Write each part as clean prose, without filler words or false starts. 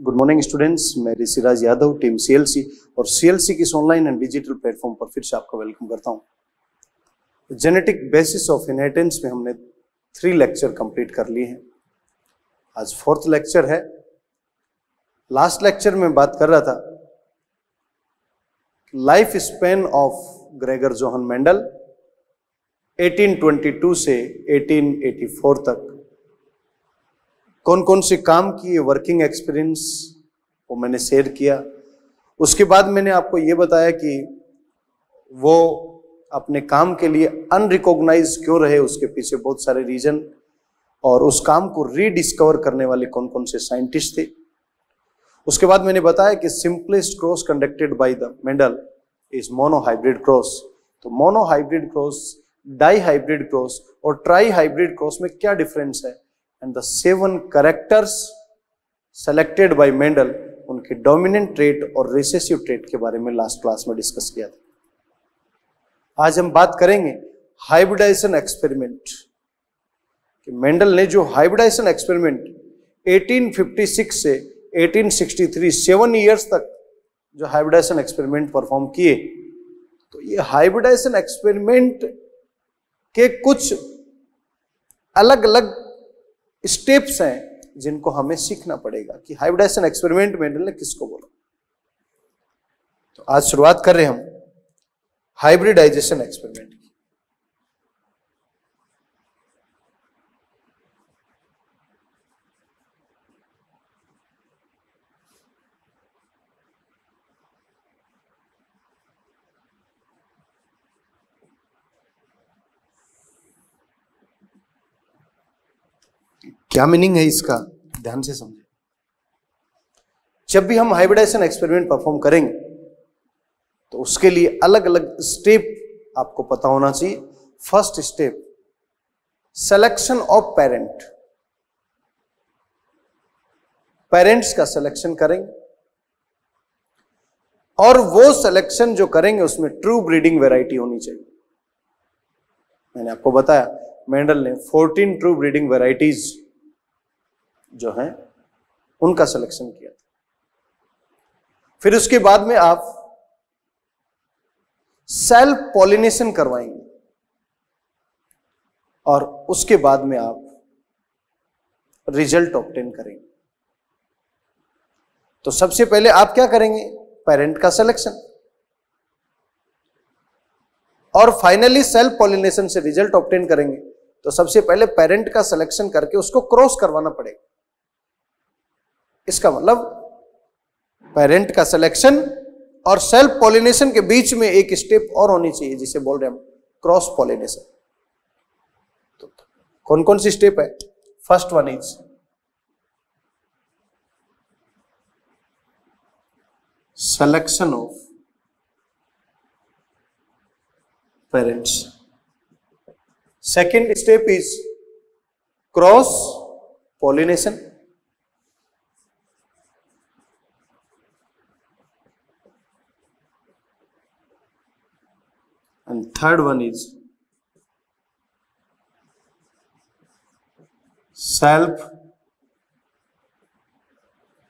Good morning students, मैं Rishiraj Yadav, team CLC और CLC की इस ऑनलाइन एंड डिजिटल प्लेटफॉर्म पर फिर से आपका वेलकम करता हूं। जेनेटिक बेसिस ऑफ इनहेरिटेंस में हमने 3 लेक्चर कंप्लीट कर लिए हैं। आज 4th लेक्चर है। लास्ट लेक्चर में बात कर रहा था life span of Gregor Johan Mendel 1822 से 1884 तक कौन कौन से काम किए, वर्किंग एक्सपीरियंस वो मैंने शेयर किया। उसके बाद मैंने आपको ये बताया कि वो अपने काम के लिए अनरिकॉग्नाइज क्यों रहे, उसके पीछे बहुत सारे रीजन, और उस काम को रीडिस्कवर करने वाले कौन कौन से साइंटिस्ट थे। उसके बाद मैंने बताया कि simplest cross conducted by the Mendel is monohybrid cross. तो monohybrid cross, dihybrid cross और ट्राई हाइब्रिड क्रॉस में क्या डिफरेंस है, and the 7 characters selected by Mendel, उनके डोमिनेंट ट्रेट और रिसेसिव ट्रेट के बारे में लास्ट क्लास में डिस्कस किया था। आज हम बात करेंगे हाइब्रिडाइजेशन एक्सपेरिमेंट कि मेंडल ने जो हाइब्रिडाइजेशन एक्सपेरिमेंट 1856 से 1863 7 इयर्स तक जो हाइब्रिडाइजेशन एक्सपेरिमेंट परफॉर्म किए, तो ये हाइब्रिडाइजेशन एक्सपेरिमेंट के कुछ अलग अलग स्टेप्स हैं जिनको हमें सीखना पड़ेगा कि हाइब्रिडाइजेशन एक्सपेरिमेंट मेंडल ने किसको बोला। तो आज शुरुआत कर रहे हैं हम हाइब्रिडाइजेशन एक्सपेरिमेंट की। क्या मीनिंग है इसका, ध्यान से समझें। जब भी हम हाइब्रिडाइजेशन एक्सपेरिमेंट परफॉर्म करेंगे तो उसके लिए अलग अलग स्टेप आपको पता होना चाहिए। First step, selection of parent. Parents का सिलेक्शन करेंगे और वो सिलेक्शन जो करेंगे उसमें ट्रू ब्रीडिंग वैरायटी होनी चाहिए। मैंने आपको बताया मेंडल ने 14 ट्रू ब्रीडिंग वैरायटीज जो हैं उनका सिलेक्शन किया था। फिर उसके बाद में आप सेल्फ पॉलिनेशन करवाएंगे और उसके बाद में आप रिजल्ट ऑब्टेन करेंगे। तो सबसे पहले आप क्या करेंगे, पेरेंट का सिलेक्शन, और फाइनली सेल्फ पॉलिनेशन से रिजल्ट ऑब्टेन करेंगे। तो सबसे पहले पेरेंट का सिलेक्शन करके उसको क्रॉस करवाना पड़ेगा। इसका मतलब पेरेंट का सिलेक्शन और सेल्फ पॉलिनेशन के बीच में एक स्टेप और होनी चाहिए जिसे बोल रहे हैं हम क्रॉस पॉलिनेशन। तो कौन कौन सी स्टेप है? First one is selection of parents. Second step is cross pollination. And third one is self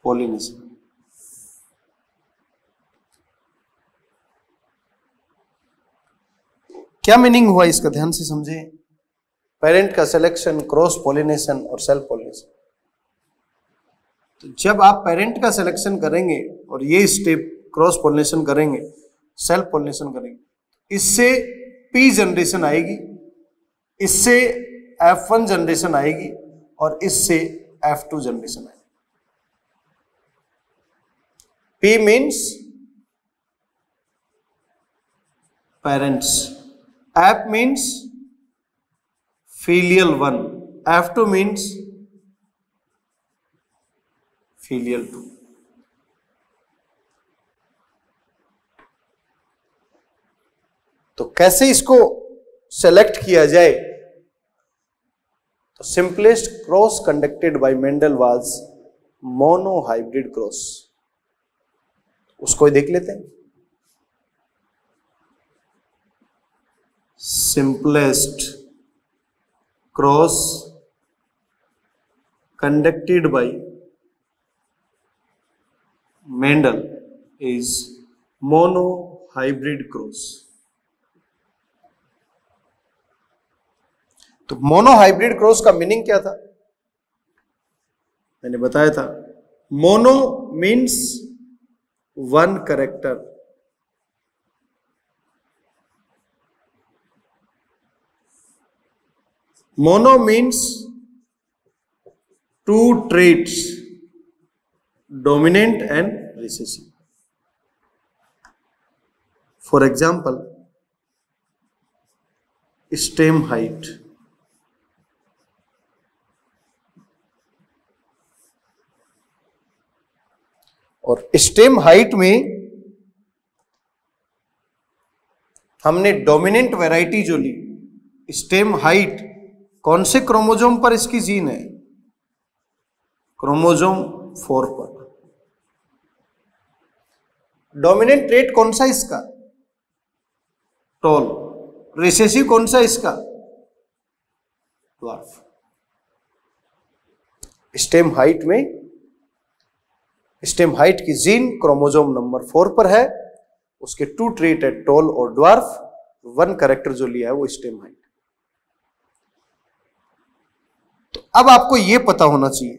pollination. क्या मीनिंग हुआ इसका, ध्यान से समझे। पेरेंट का सिलेक्शन, क्रॉस पॉलिनेशन और सेल्फ पॉलिनेशन। तो जब आप पेरेंट का सिलेक्शन करेंगे और ये स्टेप क्रॉस पॉलिनेशन करेंगे, सेल्फ पॉलिनेशन करेंगे, इससे P जनरेशन आएगी, इससे F1 जनरेशन आएगी और इससे F2 जनरेशन आएगी। P means parents, F means filial 1, F2 means filial 2। तो कैसे इसको सेलेक्ट किया जाए? तो simplest cross conducted by Mendel was monohybrid cross. उसको देख लेते हैं। Simplest cross conducted by Mendel is monohybrid cross. तो मोनोहाइब्रिड क्रॉस का मीनिंग क्या था? मैंने बताया था, mono means one character, mono means two traits, dominant and recessive. For example, stem height, और स्टेम हाइट में हमने डोमिनेंट वैरायटी जो ली, स्टेम हाइट कौन से क्रोमोजोम पर इसकी जीन है? क्रोमोजोम 4 पर। डोमिनेंट ट्रेट कौन सा इसका? टॉल। रिसेसिव कौन सा इसका? ड्वार्फ। स्टेम हाइट में, स्टेम हाइट की जीन क्रोमोजोम नंबर 4 पर है, उसके 2 ट्रेट है, टॉल और ड्वार्फ, 1 कैरेक्टर जो लिया है वो स्टेम हाइट। तो अब आपको यह पता होना चाहिए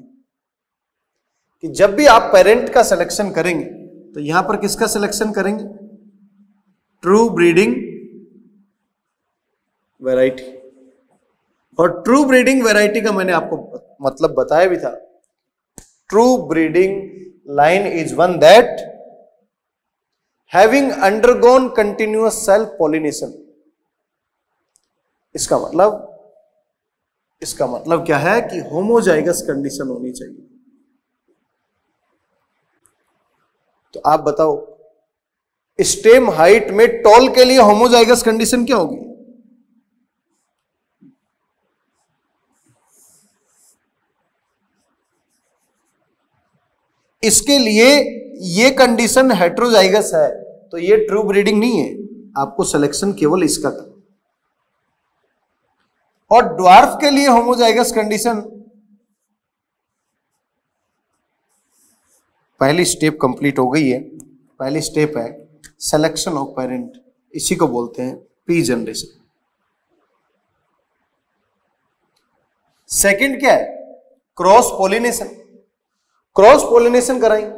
कि जब भी आप पेरेंट का सिलेक्शन करेंगे तो यहां पर किसका सिलेक्शन करेंगे? True breeding variety. और ट्रू ब्रीडिंग वैरायटी का मैंने आपको मतलब बताया भी था। True breeding line is one that having undergone continuous self pollination. इसका मतलब क्या है कि होमोजाइगस कंडीशन होनी चाहिए। तो आप बताओ, स्टेम हाइट में टॉल के लिए होमोजाइगस कंडीशन क्या होगी? इसके लिए ये कंडीशन हेट्रोजाइगस है, तो ये ट्रू ब्रीडिंग नहीं है। आपको सिलेक्शन केवल इसका करना। और ड्वार्फ के लिए होमोजाइगस कंडीशन, पहली स्टेप कंप्लीट हो गई है। पहली स्टेप है सिलेक्शन ऑफ पेरेंट, इसी को बोलते हैं पी जनरेशन। सेकंड क्या है? Cross pollination. क्रॉस पॉलिनेशन कराएंगे।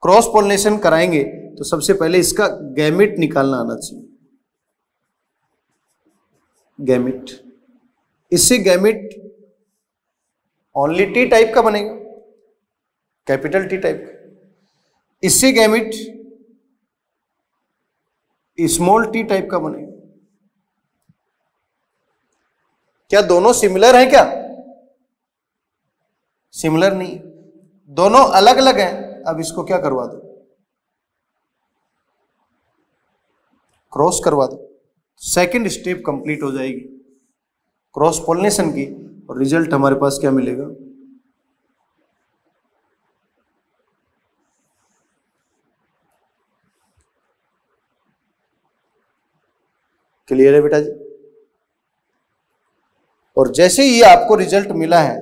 क्रॉस पॉलिनेशन कराएंगे तो सबसे पहले इसका गैमेट निकालना आना चाहिए। गैमेट, इससे गैमेट ओनली टी टाइप का बनेगा, कैपिटल टी टाइप का। इससे गैमेट स्मॉल टी टाइप का बनेगा। क्या दोनों सिमिलर हैं? क्या सिमिलर नहीं, दोनों अलग अलग हैं। अब इसको क्या करवा दो? क्रॉस करवा दो। सेकंड स्टेप कंप्लीट हो जाएगी क्रॉस पॉलिनेशन की, और रिजल्ट हमारे पास क्या मिलेगा? क्लियर है बेटा जी? और जैसे ही ये आपको रिजल्ट मिला है,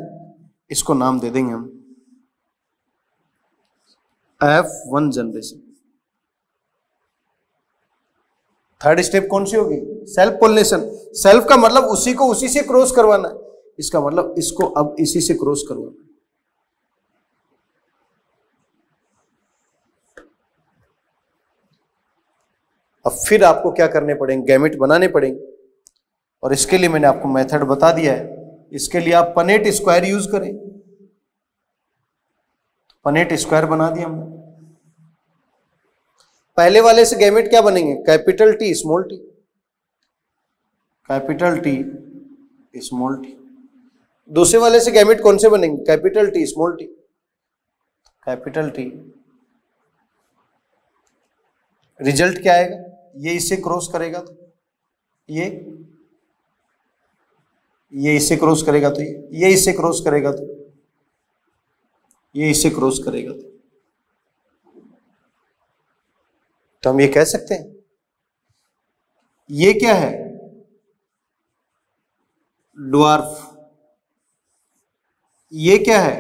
इसको नाम दे देंगे हम F1 जनरेशन। थर्ड स्टेप कौन सी होगी? Self pollination. सेल्फ का मतलब उसी को उसी से क्रॉस करवाना है। इसका मतलब इसको अब इसी से क्रॉस करवाना है। अब फिर आपको क्या करने पड़ेंगे? गैमेट बनाने पड़ेंगे। और इसके लिए मैंने आपको मेथड बता दिया है। इसके लिए आप पनेट स्क्वायर यूज करें। पनेट स्क्वायर बना दिया हमने। पहले वाले से गैमेट क्या बनेंगे? Capital T small T, capital T small T. दूसरे वाले से गैमेट कौन से बनेंगे? Capital T small T, capital T. Result क्या आएगा? ये इससे क्रॉस करेगा तो ये इससे क्रॉस करेगा तो ये इससे क्रॉस करेगा तो ये इससे क्रॉस करेगा तो हम ये कह सकते हैं ये क्या है? ड्वार्फ। ये क्या है?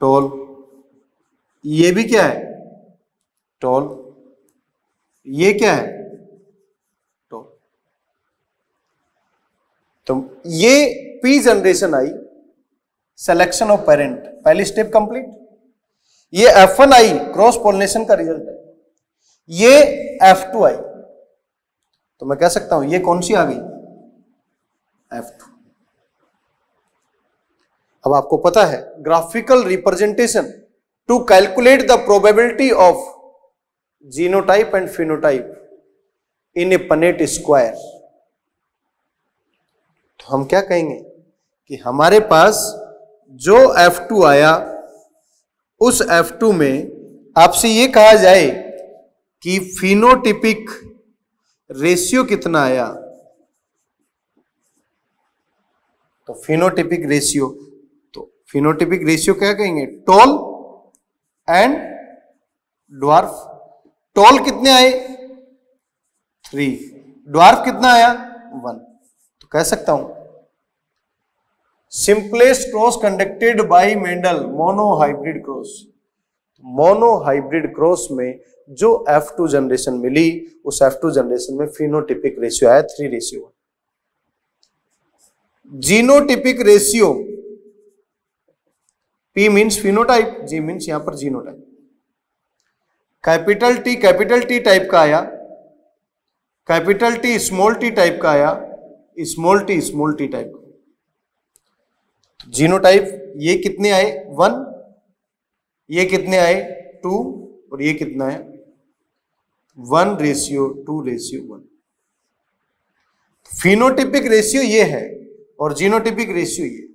टॉल। ये भी क्या है, टॉल, ये क्या है, टॉल। तो ये P generation I, selection of parent, पहली स्टेप कंप्लीट। ये F1 आई, क्रॉस पोलिनेशन का रिजल्ट है। ये F2 आई, तो मैं कह सकता हूं ये कौन सी आ गई, F2। अब आपको पता है graphical representation to calculate the probability of genotype and phenotype in a Punnett square. तो हम क्या कहेंगे कि हमारे पास जो F2 आया, उस F2 में आपसे ये कहा जाए कि फिनोटिपिक रेशियो कितना आया। तो फिनोटिपिक रेशियो, तो फिनोटिपिक रेशियो क्या कहेंगे, टॉल एंड ड्वार्फ। टॉल कितने आए, 3, ड्वार्फ कितना आया, 1। तो कह सकता हूं simplest cross conducted by Mendel, monohybrid cross. Monohybrid cross में जो F2 जनरेशन मिली, उस F2 जनरेशन में फिनोटिपिक रेशियो आया 3:1। Genotypic ratio, P means phenotype, G means यहां पर जीनोटाइप। कैपिटल T टाइप का आया, capital T small t type का आया, स्मॉल t टाइप का। जीनोटाइप ये कितने आए, 1, ये कितने आए, 2, और ये कितना है, 1:2:1। फिनोटिपिक रेशियो ये है और जीनोटिपिक रेशियो ये।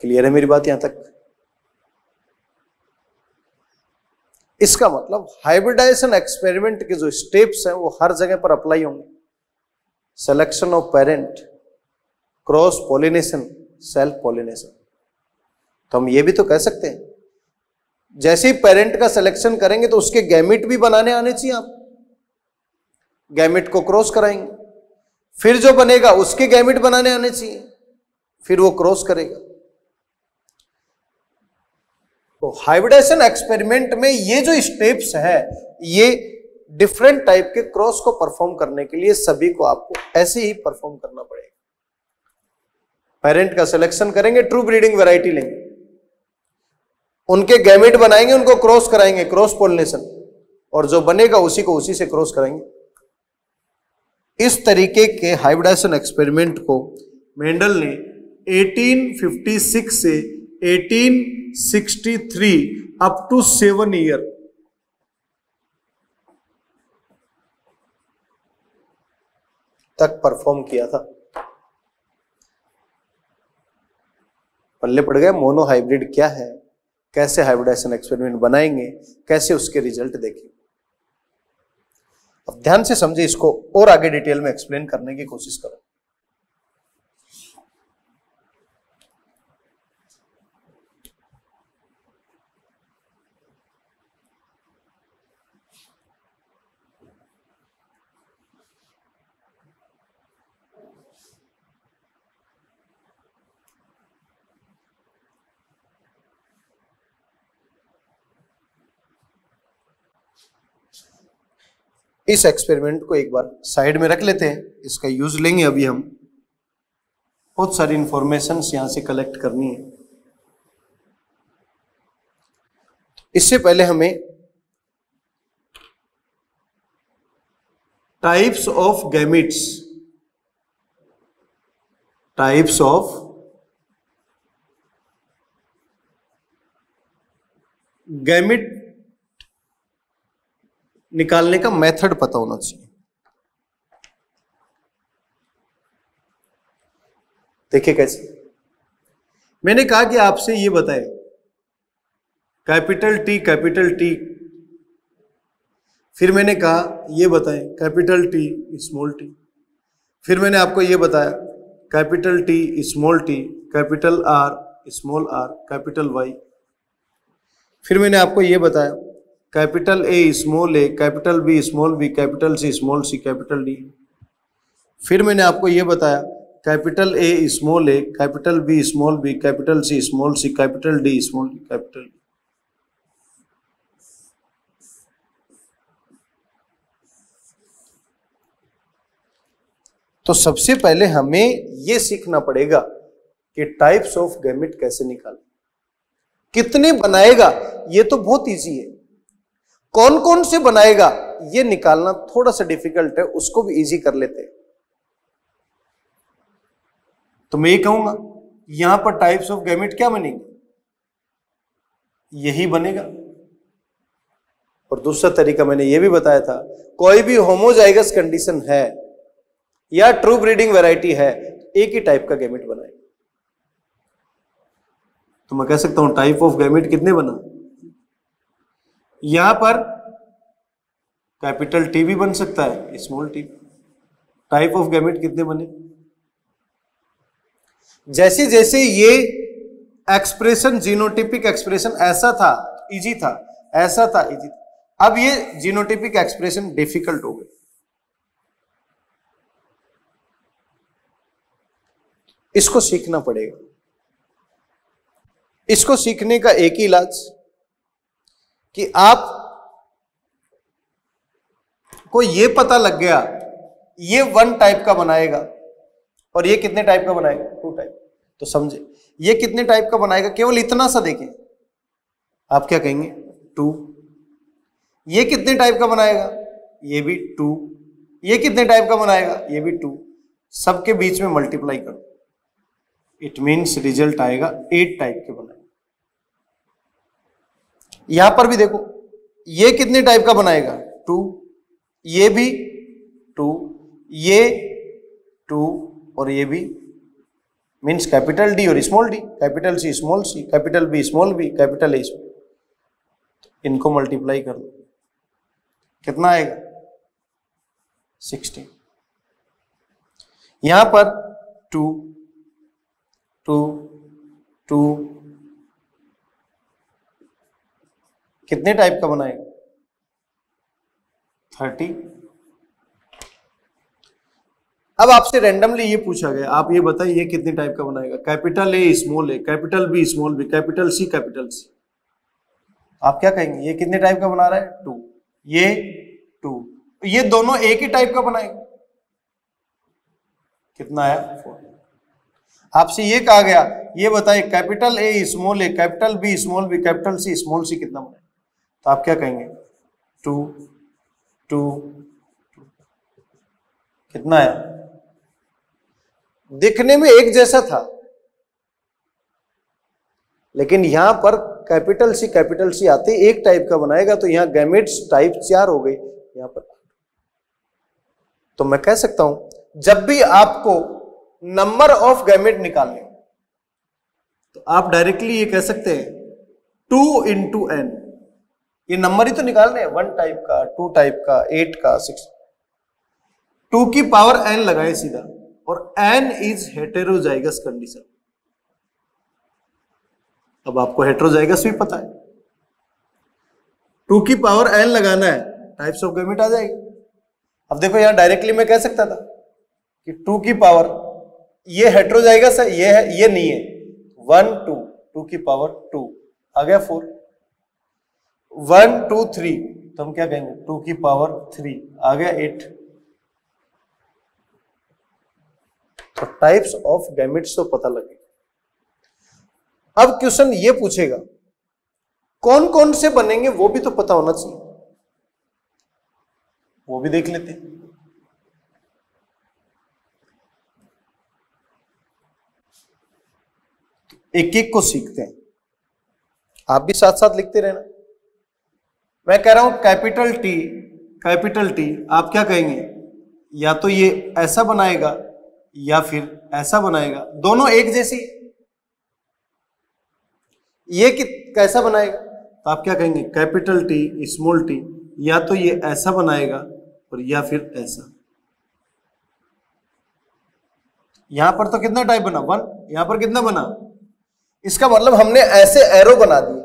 क्लियर है मेरी बात यहां तक? इसका मतलब हाइब्रिडाइजेशन एक्सपेरिमेंट के जो स्टेप्स हैं वो हर जगह पर अप्लाई होंगे। Selection of parent, cross pollination, self pollination. तो हम ये भी तो कह सकते हैं, जैसे ही पेरेंट का सिलेक्शन करेंगे तो उसके गैमिट भी बनाने आने चाहिए। आप गैमिट को क्रॉस कराएंगे, फिर जो बनेगा उसके गैमिट बनाने आने चाहिए, फिर वो क्रॉस करेगा। तो हाइब्रिडाइजेशन एक्सपेरिमेंट में ये जो स्टेप्स है, ये डिफरेंट टाइप के क्रॉस को परफॉर्म करने के लिए सभी को आपको ऐसे ही परफॉर्म करना पड़ेगा। पेरेंट का सिलेक्शन करेंगे, ट्रू ब्रीडिंग वैरायटी लेंगे, उनके गैमेट बनाएंगे, उनको क्रॉस कराएंगे, क्रॉस पोलिनेशन, और जो बनेगा उसी को उसी से क्रॉस कराएंगे। इस तरीके के हाइब्रिडाइजेशन एक्सपेरिमेंट को मेंडल ने 1856 से 1863 अप टू 7 ईयर तक परफॉर्म किया था। पल्ले पड़ गए मोनोहाइब्रिड क्या है, कैसे हाइब्रिडाइजेशन एक्सपेरिमेंट बनाएंगे, कैसे उसके रिजल्ट देखें। अब ध्यान से समझे, इसको और आगे डिटेल में एक्सप्लेन करने की कोशिश करो। इस एक्सपेरिमेंट को एक बार साइड में रख लेते हैं, इसका यूज लेंगे अभी हम। बहुत सारी इंफॉर्मेशन यहां से कलेक्ट करनी है। इससे पहले हमें types of gametes, types of gamete निकालने का मेथड पता होना चाहिए। देखिए कैसे, मैंने कहा कि आपसे ये बताए कैपिटल टी, फिर मैंने कहा ये बताएं कैपिटल टी स्मॉल टी, फिर मैंने आपको ये बताया capital T small T, capital R small R, capital Y, फिर मैंने आपको ये बताया capital A small A, capital B small B, capital C small C, capital D. फिर मैंने आपको ये बताया capital A small A, capital B small B, capital C small C, capital D small D, capital. तो सबसे पहले हमें यह सीखना पड़ेगा कि टाइप्स ऑफ गैमेट कैसे निकालें, कितने बनाएगा ये तो बहुत इजी है, कौन कौन से बनाएगा ये निकालना थोड़ा सा डिफिकल्ट है, उसको भी इजी कर लेते हैं। तो मैं ये कहूंगा यहां पर टाइप्स ऑफ गैमेट क्या बनेंगे, यही बनेगा। और दूसरा तरीका मैंने ये भी बताया था, कोई भी होमोजाइगस कंडीशन है या ट्रू ब्रीडिंग वैरायटी है, एक ही टाइप का गैमेट बनाएगा। तो मैं कह सकता हूं टाइप ऑफ गैमेट कितने बना, यहां पर कैपिटल टी भी बन सकता है, small T. Type of gamete कितने बने, जैसे जैसे ये एक्सप्रेशन जीनोटिपिक एक्सप्रेशन ऐसा था इजी था, ऐसा था इजी था, अब ये जीनोटिपिक एक्सप्रेशन डिफिकल्ट हो गए। इसको सीखना पड़ेगा। इसको सीखने का एक ही इलाज कि आप को ये पता लग गया ये 1 टाइप का बनाएगा और ये कितने टाइप का बनाएगा, 2 टाइप। तो समझे ये कितने टाइप का बनाएगा, केवल इतना सा देखें, आप क्या कहेंगे 2। ये कितने टाइप का बनाएगा, ये भी 2। ये कितने टाइप का बनाएगा, ये भी 2। सबके बीच में मल्टीप्लाई करो, इट मीन्स रिजल्ट आएगा 8 टाइप के बनाएगा। यहां पर भी देखो ये कितने टाइप का बनाएगा, 2। ये भी 2, ये 2 और ये भी, मीन्स कैपिटल डी और small D, capital C small C, capital B small B, capital A small. इनको मल्टीप्लाई कर लो, कितना आएगा 16। यहां पर 2 2 2 कितने टाइप का बनाएगा 30। अब आपसे रैंडमली ये पूछा गया, आप ये बताइए ये कितने टाइप का बनाएगा, capital A small A, capital B small B, capital C आप क्या कहेंगे, ये कितने टाइप का बना रहा है 2, ये 2, ये दोनों एक ही टाइप का बनाएगा, कितना आया 4। आपसे ये कहा गया ये बताइए capital A small A, capital B small B, capital C small C कितना बनाएगा, तो आप क्या कहेंगे 2 2 2, कितना आया। दिखने में एक जैसा था, लेकिन यहां पर कैपिटल सी आते एक टाइप का बनाएगा, तो यहां गैमेट्स टाइप 4 हो गए, यहां पर। तो मैं कह सकता हूं जब भी आपको नंबर ऑफ गैमेट निकालने तो आप डायरेक्टली ये कह सकते हैं 2 × n। ये नंबर ही तो निकालने हैं, 1 टाइप का, 2 टाइप का, 8 का, 6। 2 की पावर n लगाए सीधा, और n इज हेटेरोजाइगस कंडीशन। अब आपको हेटेरोजाइगस भी पता है, 2 की पावर n लगाना है, टाइप्स ऑफ गैमेट आ जाएगी। अब देखो यहां डायरेक्टली मैं कह सकता था कि 2 की पावर, ये हेटेरोजाइगस है, ये है, ये नहीं है, 1 2, 2 की पावर 2 आ गया 4, 1 2 3, तो हम क्या कहेंगे 2 की पावर 3 आ गया 8। तो टाइप्स ऑफ गैमेट्स तो पता लगेगा। अब क्वेश्चन ये पूछेगा कौन कौन से बनेंगे, वो भी तो पता होना चाहिए, वो भी देख लेते हैं। एक एक को सीखते हैं, आप भी साथ साथ लिखते रहना। मैं कह रहा हूं कैपिटल टी, आप क्या कहेंगे, या तो ये ऐसा बनाएगा या फिर ऐसा बनाएगा, दोनों एक जैसी। ये कैसा बनाएगा, तो आप क्या कहेंगे कैपिटल टी स्मॉल टी, या तो ये ऐसा बनाएगा और या फिर ऐसा। यहां पर तो कितना टाइप बना 1, यहां पर कितना बना, इसका मतलब हमने ऐसे एरो बना दिए,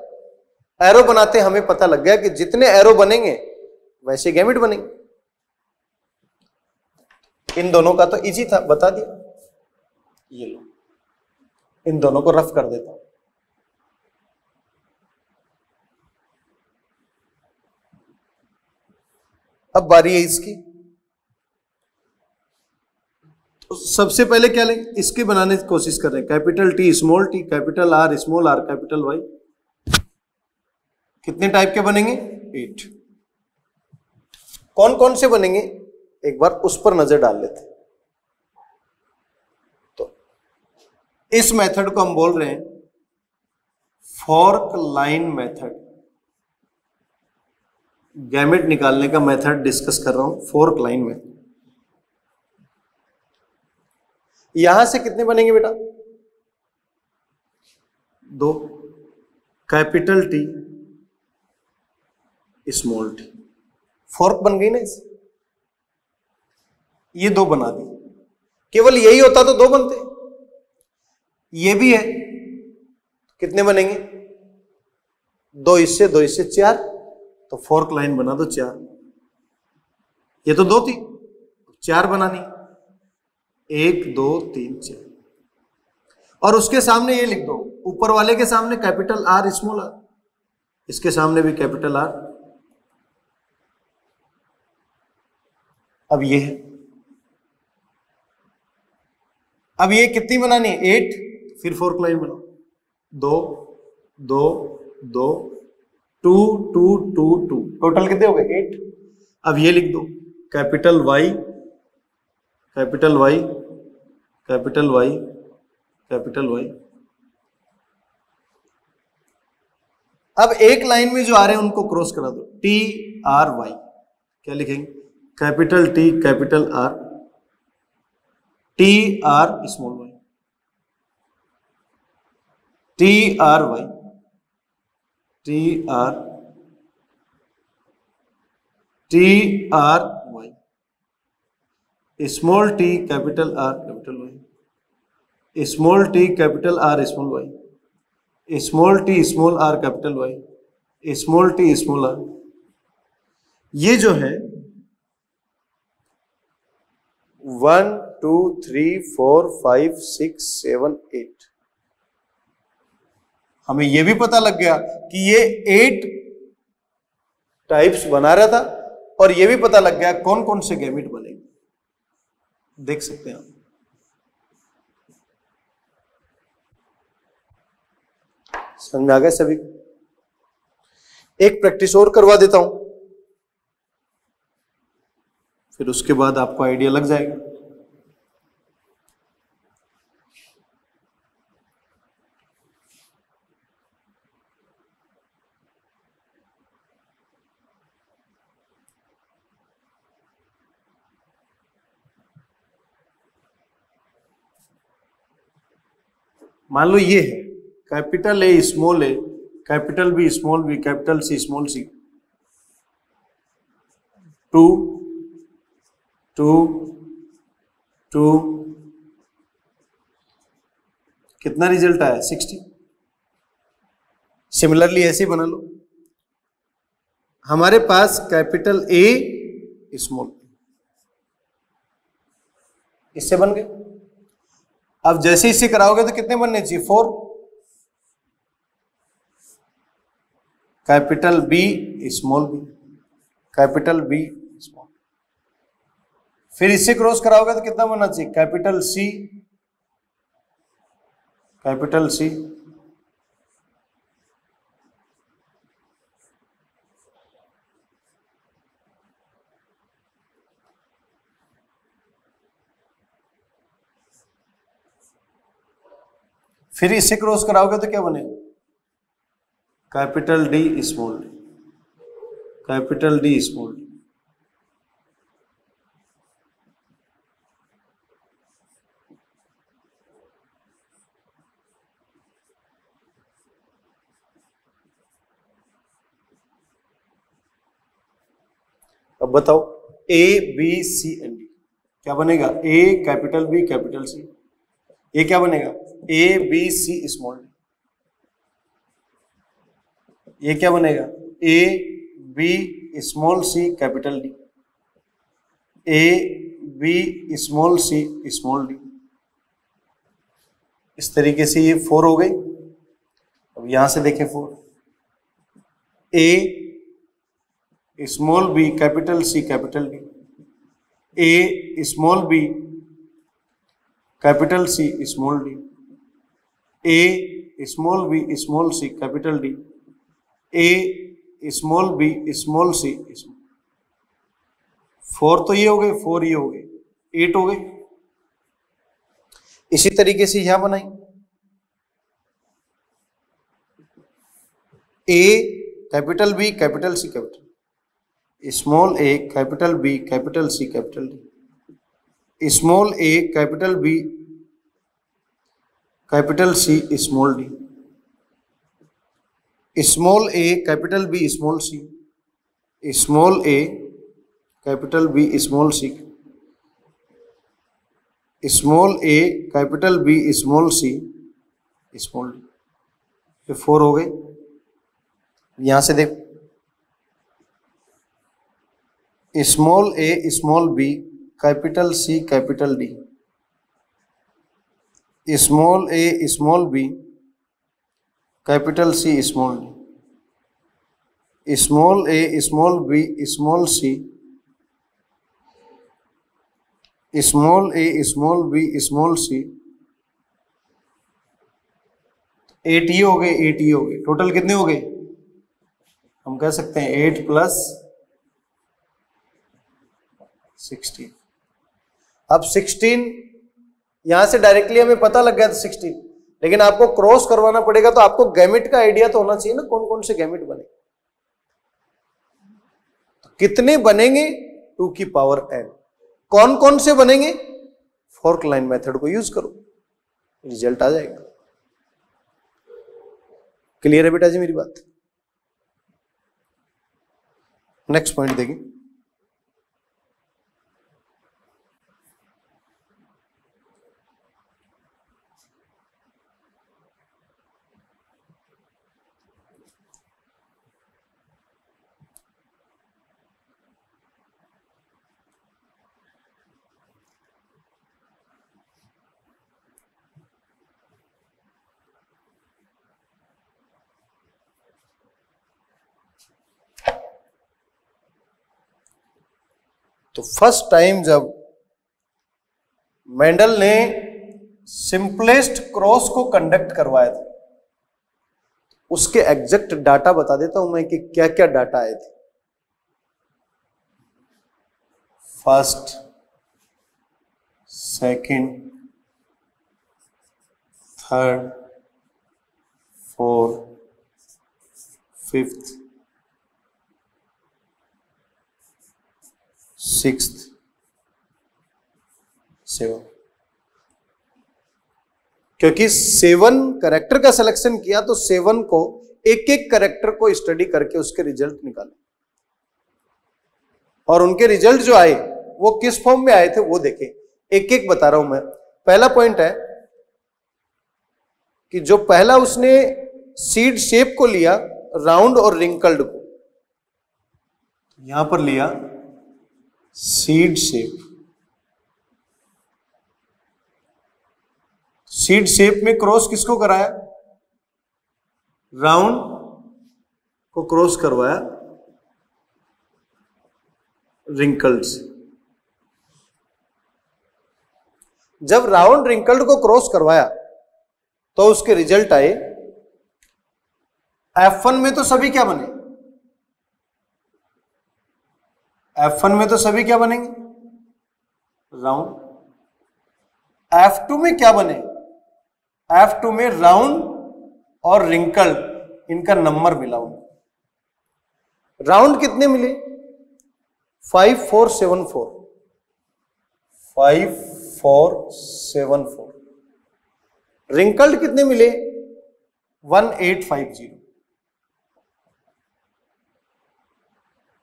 एरो बनाते हमें पता लग गया कि जितने एरो बनेंगे वैसे गैमेट बनेंगे। इन दोनों का तो इजी था, बता दिया। ये लो, इन दोनों को रफ कर देता हूं। अब बारी है इसकी। तो सबसे पहले क्या लेंगे, इसके बनाने की कोशिश कर रहे हैं। Capital T small T, capital R small R, capital Y. कितने टाइप के बनेंगे? 8। कौन कौन से बनेंगे एक बार उस पर नजर डाल लेते हैं। तो इस मेथड को हम बोल रहे हैं फॉर्क लाइन मेथड। गैमेट निकालने का मेथड डिस्कस कर रहा हूं, फोर्क लाइन में। यहां से कितने बनेंगे बेटा? 2, capital T small T. Fork बन गई ना इसे, ये 2 बना दी। केवल यही होता तो 2 बनते, ये भी है। कितने बनेंगे? 2 इससे 2 इससे 4, तो फोर्क लाइन बना दो 4। ये तो 2 थी, 4 बनानी, 1 2 3 4। और उसके सामने ये लिख दो, ऊपर वाले के सामने कैपिटल आर स्मॉल आर, इसके सामने भी कैपिटल आर। अब ये है, अब ये कितनी बनानी है? 8। फिर फोर्क लाइन बनाओ, 2 2 2 2 2 2 2, टोटल कितने हो गए? 8। अब ये लिख दो, capital Y capital Y capital Y capital Y. अब एक लाइन में जो आ रहे हैं उनको क्रॉस करा दो, टी आर वाई। क्या लिखेंगे? Capital T capital R, T R small Y, T R Y, T R Y, small T capital R capital Y, small T capital R small Y, small T small R capital Y, small T small R. ये जो है 1 2 3 4 5 6 7 8, हमें यह भी पता लग गया कि ये 8 टाइप्स बना रहा था, और यह भी पता लग गया कौन कौन से गैमेट बनेंगे। देख सकते हैं आप। समझ में आ गया सभी? एक प्रैक्टिस और करवा देता हूं, फिर उसके बाद आपको आइडिया लग जाएगा। मान लो ये है capital A small A, capital B small B, capital C small C, 2 2 2, कितना रिजल्ट आया? 60। सिमिलरली ऐसे ही बना लो। हमारे पास कैपिटल ए स्मॉल, इससे बन गए। अब जैसे इससे कराओगे तो कितने बनने चाहिए? 4। Capital B small B, capital B small. फिर इससे क्रॉस कराओगे तो कितना बनना चाहिए? कैपिटल सी कैपिटल सी, फिर इससे क्रॉस कराओगे तो क्या बनेगा? Capital D small D, capital D small D. अब बताओ A B C and D क्या बनेगा? A capital B capital C, ये क्या बनेगा? A B C small D. ये क्या बनेगा? A B small C capital D, A B small C small D. इस तरीके से ये 4 हो गई। अब यहां से देखें 4, A small B capital C capital D, A small B capital C small D, A small B small C capital D, A small B small C. 4 तो ये हो गए, 4 ये हो गए, 8 हो गए। इसी तरीके से यहां बनाई, A capital B capital C capital, small A capital B capital C capital D, small A capital B capital C small D, small A capital B small C, small A capital B small C, small A capital B small C small D. ये 4 हो गए। यहां से देख, small A small B capital C capital D, small A small B capital C small D, small A small B small C, small A small B small सी। 8 ये हो गए, 8 ये हो गए। टोटल कितने हो गए? हम कह सकते हैं 8 + 16। अब 16 यहां से डायरेक्टली हमें पता लग गया था 16, लेकिन आपको क्रॉस करवाना पड़ेगा, तो आपको गैमेट का आइडिया तो होना चाहिए ना, कौन कौन से गैमेट बने, तो कितने बनेंगे 2 की पावर n, कौन कौन से बनेंगे, फोर्क लाइन मेथड को यूज करो, रिजल्ट आ जाएगा। क्लियर है बेटा जी मेरी बात? नेक्स्ट पॉइंट देखिए, तो फर्स्ट टाइम जब मेंडल ने सिंपलेस्ट क्रॉस को कंडक्ट करवाया था, उसके एग्जैक्ट डाटा बता देता हूं मैं कि क्या क्या डाटा आए थे। First, second, third, fourth, fifth, sixth, 7, क्योंकि 7 कैरेक्टर का सिलेक्शन किया तो 7 को एक एक कैरेक्टर को स्टडी करके उसके रिजल्ट निकाले, और उनके रिजल्ट जो आए वो किस फॉर्म में आए थे वो देखे। एक एक बता रहा हूं मैं। पहला पॉइंट है कि जो पहला उसने सीड शेप को लिया, राउंड और रिंकल्ड को, यहां पर लिया सीड शेप। सीड शेप में क्रॉस किसको कराया? राउंड को क्रॉस करवाया रिंकल्ड से। जब राउंड रिंकल्ड को क्रॉस करवाया तो उसके रिजल्ट आए। F1 में तो सभी क्या बने? F1 में तो सभी क्या बनेंगे? राउंड। F2 में क्या बने? F2 में राउंड और रिंकल, इनका नंबर मिला उनको। राउंड कितने मिले? 5 4 7 4, 5 4 7 4। रिंकल्ड कितने मिले? 1 8 5 0।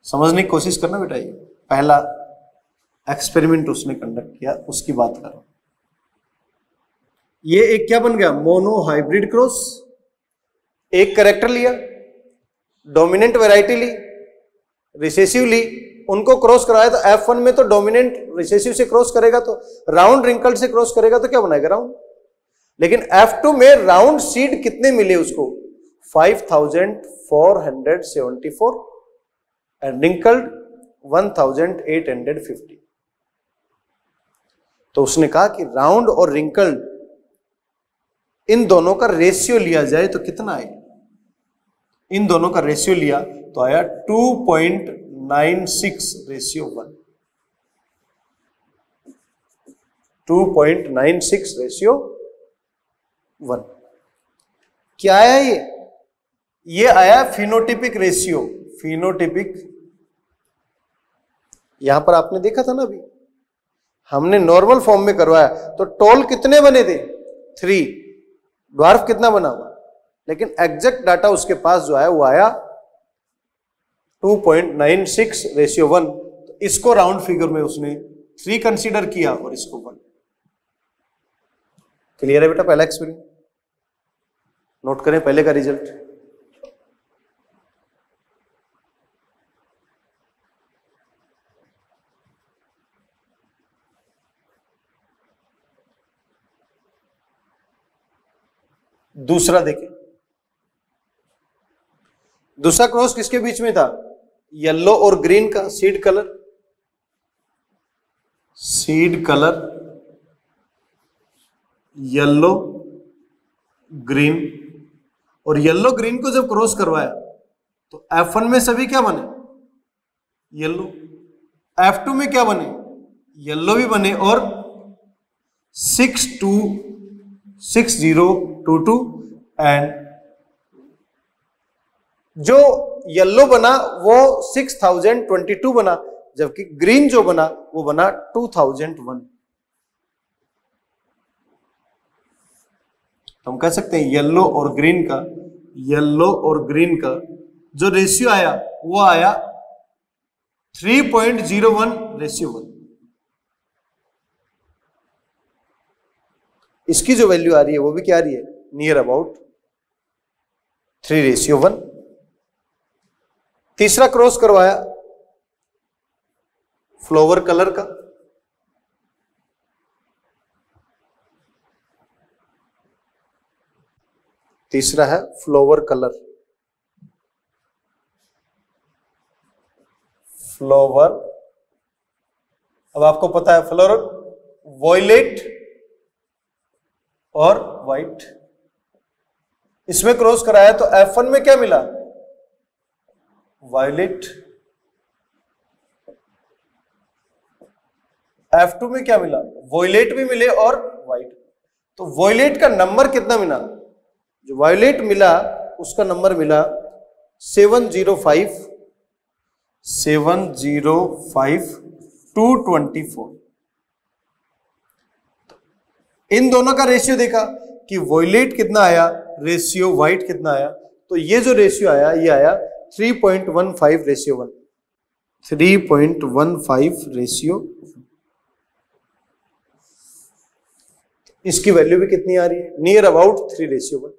समझने की कोशिश करना बेटा, ये पहला एक्सपेरिमेंट उसने कंडक्ट किया, उसकी बात कर रहा हूं। ये एक क्या बन गया? Mono hybrid cross. एक कैरेक्टर लिया, डोमिनेंट वैरायटी ली, रिसेसिव ली, उनको क्रॉस कराया। तो F1 में तो डोमिनेंट रिसेसिव से क्रॉस करेगा, तो राउंड रिंकल्ड से क्रॉस करेगा तो क्या बनाएगा? राउंड। लेकिन F2 में राउंड सीड कितने मिले उसको? 5474 एंड रिंकल्ड 1850। तो उसने कहा कि राउंड और रिंकल्ड इन दोनों का रेशियो लिया जाए तो कितना आए? इन दोनों का रेशियो लिया तो आया 2.96:1। 2.96:1 क्या आया ये आया फिनोटिपिक रेशियो। फिनोटिपिक, यहां पर आपने देखा था ना, अभी हमने नॉर्मल फॉर्म में करवाया तो टॉल कितने बने थे? 3, ड्वार्फ कितना बना हुआ, लेकिन एग्जैक्ट डाटा उसके पास जो आया वो आया 2.96:1। तो इसको राउंड फिगर में उसने 3 कंसीडर किया और इसको 1। क्लियर है बेटा? पहला एक्सपेरिमेंट नोट करें, पहले का रिजल्ट। दूसरा देखें, दूसरा क्रॉस किसके बीच में था? येलो और ग्रीन का seed colour. Seed colour yellow green, और येलो ग्रीन को जब क्रॉस करवाया तो F1 में सभी क्या बने? येलो। F2 में क्या बने? येलो भी बने और 6022 एंड जो येलो बना वो 6022 बना, जबकि ग्रीन जो बना वो बना 2001। हम कह सकते हैं येलो और ग्रीन का जो रेशियो आया वो आया 3.01:1। इसकी जो वैल्यू आ रही है वो भी क्या आ रही है? Near about 3:1। तीसरा क्रॉस करवाया फ्लावर कलर का। तीसरा है फ्लावर कलर। फ्लावर, अब आपको पता है फ्लावर वॉयलेट और व्हाइट। इसमें क्रॉस कराया तो F1 में क्या मिला? वायलेट। F2 में क्या मिला? वॉयलेट भी मिले और व्हाइट। तो वॉयलेट का नंबर कितना मिला? जो वायलेट मिला उसका नंबर मिला 705,224। इन दोनों का रेशियो देखा कि वॉयलेट कितना आया, रेशियो व्हाइट कितना आया, तो ये जो रेशियो आया ये आया 3.15:1। 3.15:1। इसकी वैल्यू भी कितनी आ रही है? Near about 3:1।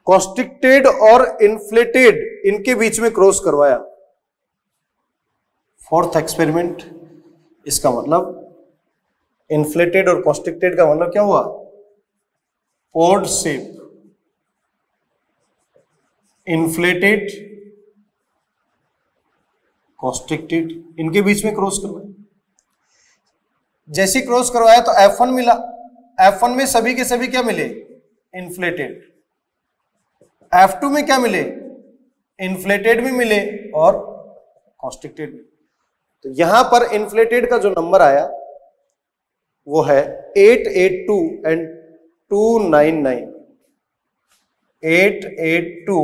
कॉन्स्ट्रिक्टेड और इन्फ्लेटेड इनके बीच में क्रॉस करवाया। Fourth experiment. इसका मतलब इन्फ्लेटेड और कॉन्स्ट्रिक्टेड का मतलब क्या हुआ? Poured shape. इन्फ्लेटेड, कॉन्स्ट्रिक्टेड, इनके बीच में क्रॉस करवाया। जैसे क्रॉस करवाया तो F1 मिला। F1 में सभी के सभी क्या मिले? इन्फ्लेटेड। F2 में क्या मिले? इन्फ्लेटेड भी मिले और कॉन्स्ट्रिक्टेड भी। तो यहां पर इन्फ्लेटेड का जो नंबर आया वो है 882 एंड 299। 882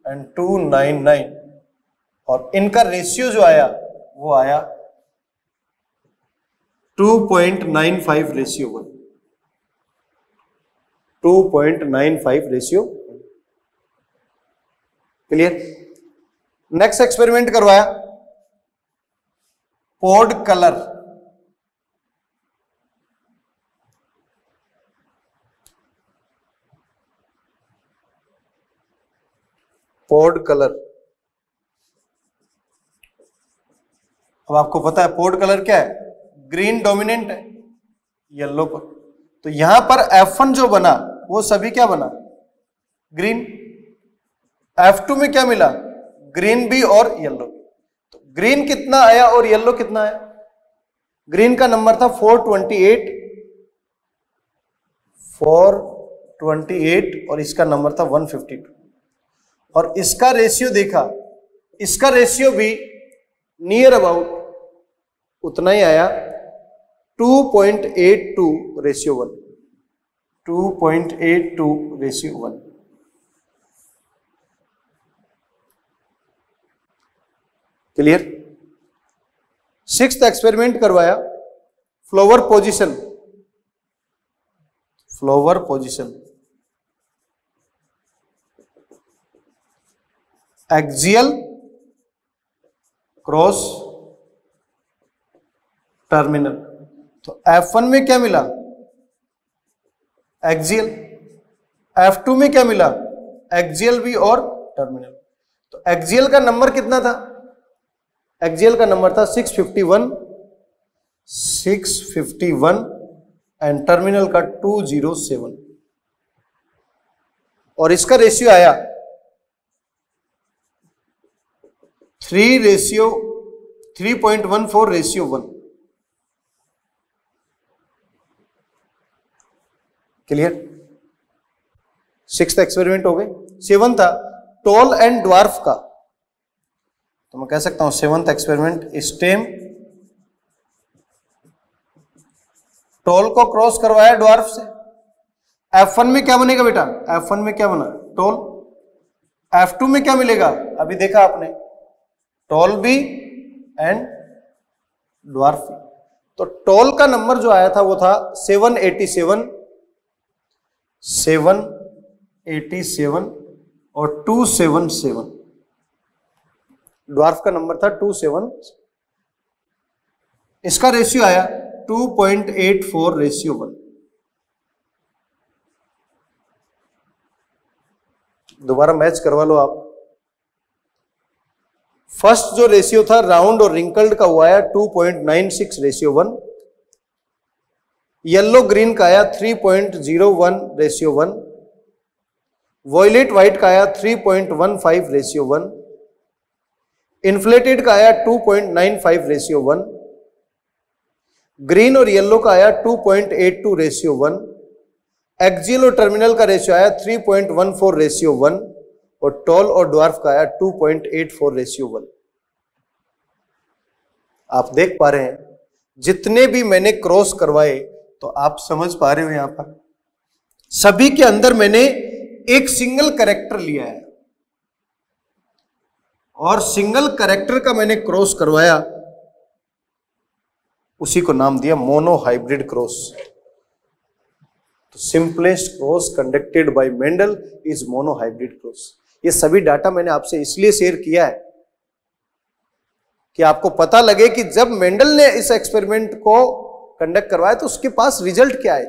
एंड 299 और इनका रेशियो जो आया वो आया 2.95:1। 2.95:1। क्लियर? नेक्स्ट एक्सपेरिमेंट करवाया पोर्ड कलर। पोर्ड कलर, अब आपको पता है पोर्ड कलर क्या है? ग्रीन डोमिनेंट है। येलो पर। तो यहां पर F1 जो बना वो सभी क्या बना, ग्रीन। F2 में क्या मिला, ग्रीन भी और येलो। तो ग्रीन कितना आया और येलो कितना आया, ग्रीन का नंबर था 428 और इसका नंबर था 152। और इसका रेशियो देखा, इसका रेशियो भी नियर अबाउट उतना ही आया, 2.82:1, 2.82:1। क्लियर। सिक्स्थ एक्सपेरिमेंट करवाया, flower position, flower position axial cross terminal. तो F1 में क्या मिला, एक्सियल। F2 में क्या मिला, एक्सियल भी और टर्मिनल। तो एक्सियल का नंबर कितना था, एक्सियल का नंबर था 651 एंड टर्मिनल का 207। और इसका रेशियो आया 3.14:1। क्लियर। सिक्स्थ एक्सपेरिमेंट हो गए। सेवन था टॉल एंड ड्वार्फ का। तो मैं कह सकता हूं सेवंथ एक्सपेरिमेंट, स्टेम टॉल को क्रॉस करवाया ड्वार्फ से। F1 में क्या बनेगा बेटा, F1 में क्या बना, टॉल। F2 में क्या मिलेगा, अभी देखा आपने, टॉल भी एंड ड्वार्फ भी। तो टॉल का नंबर जो आया था वो था 787 और 277। ड्वार्फ का नंबर था 27। इसका रेशियो आया 2.84:1। दोबारा मैच करवा लो आप। फर्स्ट जो रेशियो था राउंड और रिंकल्ड का वो आया 2.96:1। येलो ग्रीन का आया 3.01:1। वॉयलेट व्हाइट का आया 3.15:1। इन्फ्लेटेड का आया 2.95:1। ग्रीन और येलो का आया 2.82:1। एक्सियल और टर्मिनल का रेशियो आया 3.14:1 और टॉल और ड्वार्फ का आया 2.84:1। आप देख पा रहे हैं जितने भी मैंने क्रॉस करवाए, तो आप समझ पा रहे हो यहां पर सभी के अंदर मैंने एक सिंगल कैरेक्टर लिया है और सिंगल कैरेक्टर का मैंने क्रॉस करवाया, उसी को नाम दिया मोनो हाइब्रिड क्रॉस। तो simplest cross conducted by Mendel is mono hybrid cross. ये सभी डाटा मैंने आपसे इसलिए शेयर किया है कि आपको पता लगे कि जब मेंडल ने इस एक्सपेरिमेंट को कंडक्ट करवाया तो उसके पास रिजल्ट क्या है।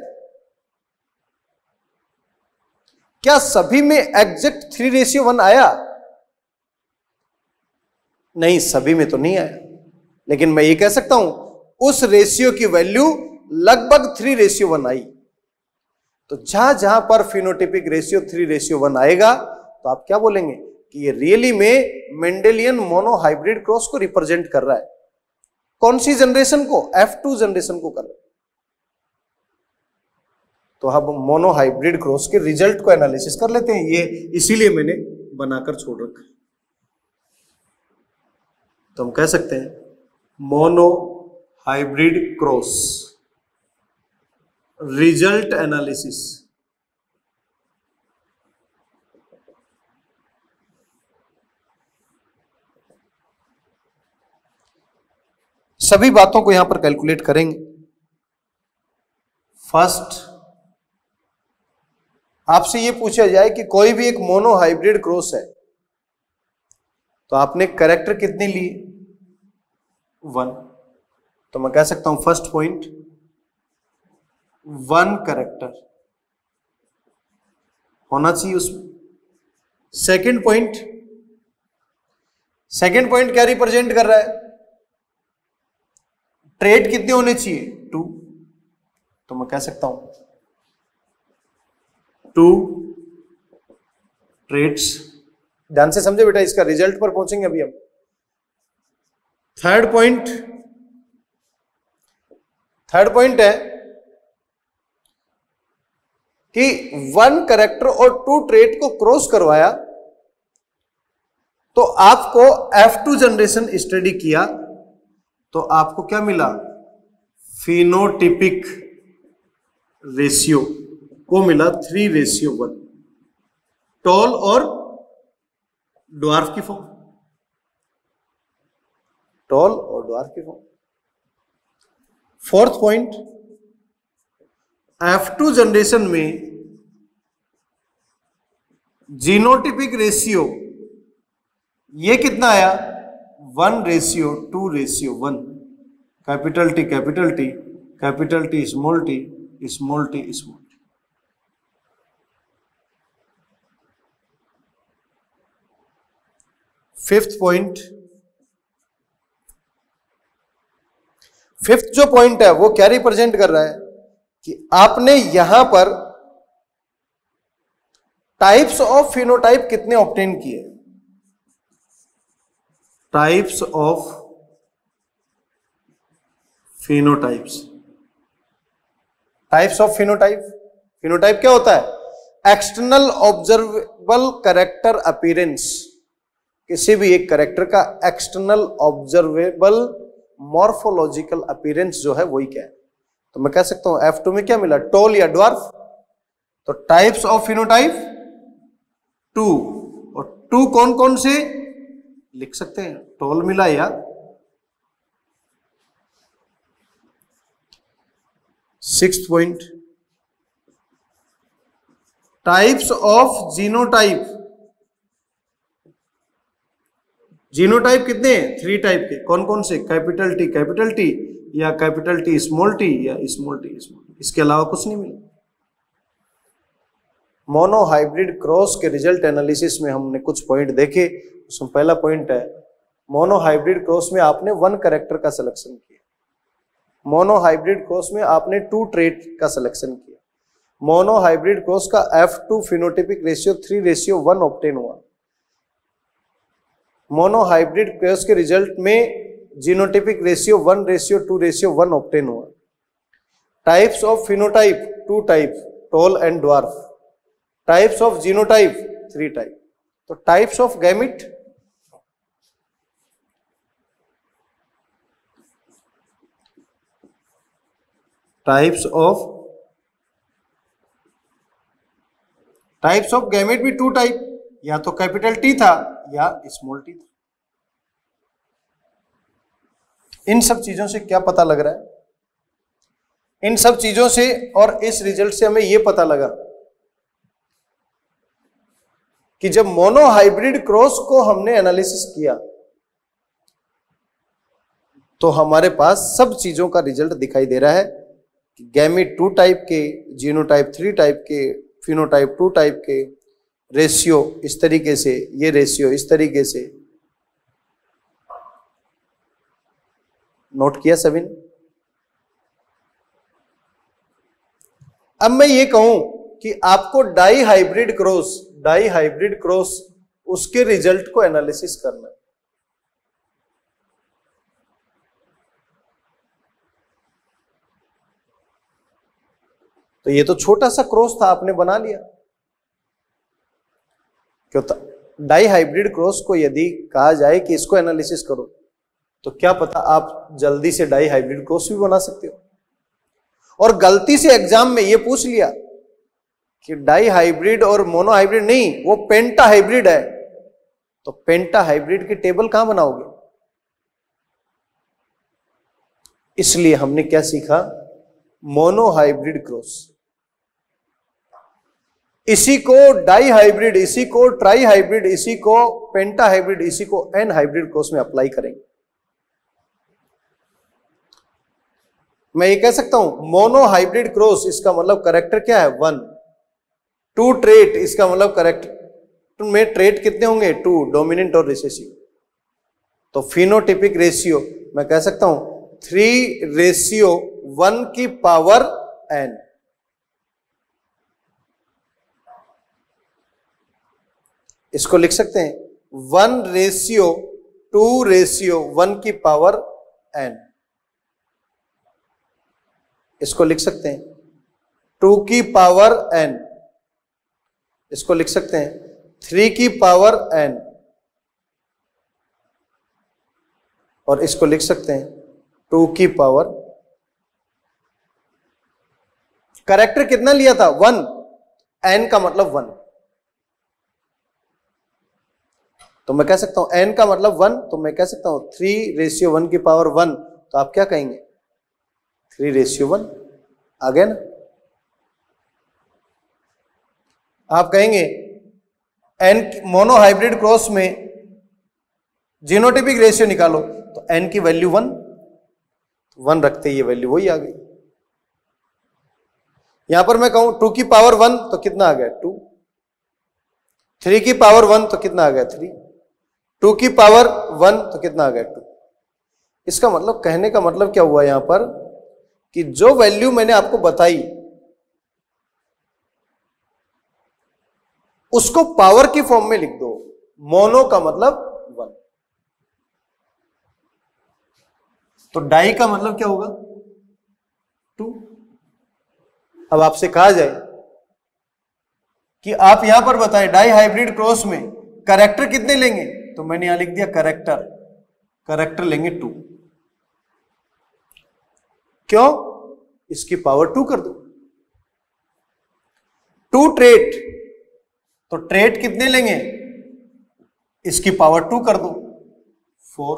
क्या सभी में एग्जैक्ट 3:1 आया? नहीं, सभी में तो नहीं आया, लेकिन मैं ये कह सकता हूं उस रेशियो की वैल्यू लगभग 3:1 आई। तो जहां जहां पर फिनोटिपिक रेशियो 3:1 आएगा तो आप क्या बोलेंगे कि ये रियली में मेंडेलियन मोनो हाइब्रिड क्रॉस को रिप्रेजेंट कर रहा है। कौन सी जनरेशन को? F2 जनरेशन को कर रहा है। तो हम मोनो हाइब्रिड क्रॉस के रिजल्ट को एनालिसिस कर लेते हैं। ये इसीलिए मैंने बनाकर छोड़ रखा है। तो हम कह सकते हैं mono hybrid cross result analysis. सभी बातों को यहां पर कैलकुलेट करेंगे। फर्स्ट, आपसे यह पूछा जाए कि कोई भी एक मोनो हाइब्रिड क्रॉस है तो आपने कैरेक्टर कितने लिए? 1। तो मैं कह सकता हूं फर्स्ट पॉइंट 1 कैरेक्टर होना चाहिए उसमें। सेकंड पॉइंट क्या रिप्रेजेंट कर रहा है? ट्रेड कितने होने चाहिए? 2। तो मैं कह सकता हूं 2 ट्रेट्स। ध्यान से समझे बेटा, इसका रिजल्ट पर पहुंचेंगे अभी हम। थर्ड पॉइंट है कि 1 कैरेक्टर और 2 ट्रेट को क्रॉस करवाया तो आपको F2 जनरेशन स्टडी किया तो आपको क्या मिला, फिनोटिपिक रेशियो को मिला 3:1, टॉल और ड्वार्फ की फॉर्म, टॉल और ड्वार्फ की form. Fourth point, F2 generation में जीनोटिपिक रेशियो ये कितना आया, 1:2:1, capital T capital T capital T small T small T small T. Fifth जो पॉइंट है वो क्या रिप्रेजेंट कर रहा है कि आपने यहां पर टाइप्स ऑफ फिनोटाइप कितने ऑब्टेन किए, types of phenotypes. Types of phenotype क्या होता है, एक्सटर्नल ऑब्जर्वेबल कैरेक्टर अपीयरेंस, किसी भी एक कैरेक्टर का एक्सटर्नल ऑब्जर्वेबल मॉर्फोलॉजिकल अपीयरेंस जो है वही क्या है। तो मैं कह सकता हूं F2 में क्या मिला, टॉल या ड्वार्फ। तो टाइप्स ऑफ फिनोटाइप 2, और 2 कौन कौन से लिख सकते हैं, टॉल मिला या sixth point, types of genotype. Genotype कितने हैं, 3 टाइप के, कौन कौन से, कैपिटल टी या कैपिटल टी स्मॉल टी या स्मॉल टी स्मॉल टी, इसके अलावा कुछ नहीं मिला। मोनो हाइब्रिड क्रॉस के रिजल्ट एनालिसिस में हमने कुछ पॉइंट देखे। उसमें पहला पॉइंट है, मोनो हाइब्रिड क्रॉस में आपने 1 कैरेक्टर का सिलेक्शन किया, मोनो हाइब्रिड क्रॉस में आपने 2 ट्रेट का सिलेक्शन किया, मोनो हाइब्रिड क्रॉस का F2 फिनोटिपिक रेशियो 3:1 ऑब्टेन हुआ। मोनो हाइब्रिड क्रॉस के रिजल्ट में जीनोटिपिक रेशियो 1:2:1 ऑब्टेन हुआ। Types of phenotype 2 type, tall and dwarf. Types of genotype 3 type. तो types of gamete, types of gamete भी 2 type, या तो capital T था या स्मॉल टी था। इन सब चीजों से क्या पता लग रहा है, इन सब चीजों से और इस रिजल्ट से हमें यह पता लगा कि जब मोनो हाइब्रिड क्रॉस को हमने एनालिसिस किया तो हमारे पास सब चीजों का रिजल्ट दिखाई दे रहा है कि गैमेट 2 टाइप के, जीनोटाइप 3 टाइप के, फिनोटाइप 2 टाइप के, रेशियो इस तरीके से, ये रेशियो इस तरीके से। नोट किया सभी ने? अब मैं ये कहूं कि आपको डाई हाइब्रिड क्रॉस उसके रिजल्ट को एनालिसिस करना है। तो ये तो छोटा सा क्रॉस था, आपने बना लिया। क्यों था? डाई हाइब्रिड क्रॉस को यदि कहा जाए कि इसको एनालिसिस करो तो क्या पता आप जल्दी से डाई हाइब्रिड क्रॉस भी बना सकते हो। और गलती से एग्जाम में ये पूछ लिया कि डाई हाइब्रिड और मोनो हाइब्रिड नहीं, वो पेंटा हाइब्रिड है, तो पेंटा हाइब्रिड की टेबल कहां बनाओगे? इसलिए हमने क्या सीखा, मोनो हाइब्रिड क्रॉस, इसी को डाई हाइब्रिड, इसी को ट्राई हाइब्रिड, इसी को पेंटा हाइब्रिड, इसी को एन हाइब्रिड क्रॉस में अप्लाई करेंगे। मैं ये कह सकता हूं मोनो हाइब्रिड क्रॉस, इसका मतलब कैरेक्टर क्या है 1, 2 ट्रेट, इसका मतलब कैरेक्टर में ट्रेट कितने होंगे 2, डोमिनेंट और रिसेसिव। तो फिनोटिपिक रेशियो मैं कह सकता हूं 3:1 की पावर एन। इसको लिख सकते हैं 1:2:1 की पावर n। इसको लिख सकते हैं 2 की पावर n। इसको लिख सकते हैं 3 की पावर n। और इसको लिख सकते हैं 2 की पावर। कैरेक्टर कितना लिया था? 1। n का मतलब 1, तो मैं कह सकता हूं n का मतलब 1, तो मैं कह सकता हूं 3:1 की पावर 1। तो आप क्या कहेंगे? 3:1 आ गया ना। आप कहेंगे n मोनो हाइब्रिड क्रॉस में जीनोटिपिक रेशियो निकालो, तो n की वैल्यू 1, 1 रखते ये वैल्यू वही आ गई। यहां पर मैं कहूं 2 की पावर 1 तो कितना आ गया? 2। 3 की पावर 1 तो कितना आ गया? 3। 2 की पावर 1 तो कितना आ गया? 2। इसका मतलब, कहने का मतलब क्या हुआ यहां पर कि जो वैल्यू मैंने आपको बताई उसको पावर की फॉर्म में लिख दो। मोनो का मतलब 1, तो डाई का मतलब क्या होगा? 2। अब आपसे कहा जाए कि आप यहां पर बताएं डाई हाइब्रिड क्रॉस में कैरेक्टर कितने लेंगे, तो मैंने यहां लिख दिया कैरेक्टर लेंगे 2। क्यों? इसकी पावर 2 कर दो। 2 ट्रेट, तो ट्रेट कितने लेंगे? इसकी पावर 2 कर दो, 4।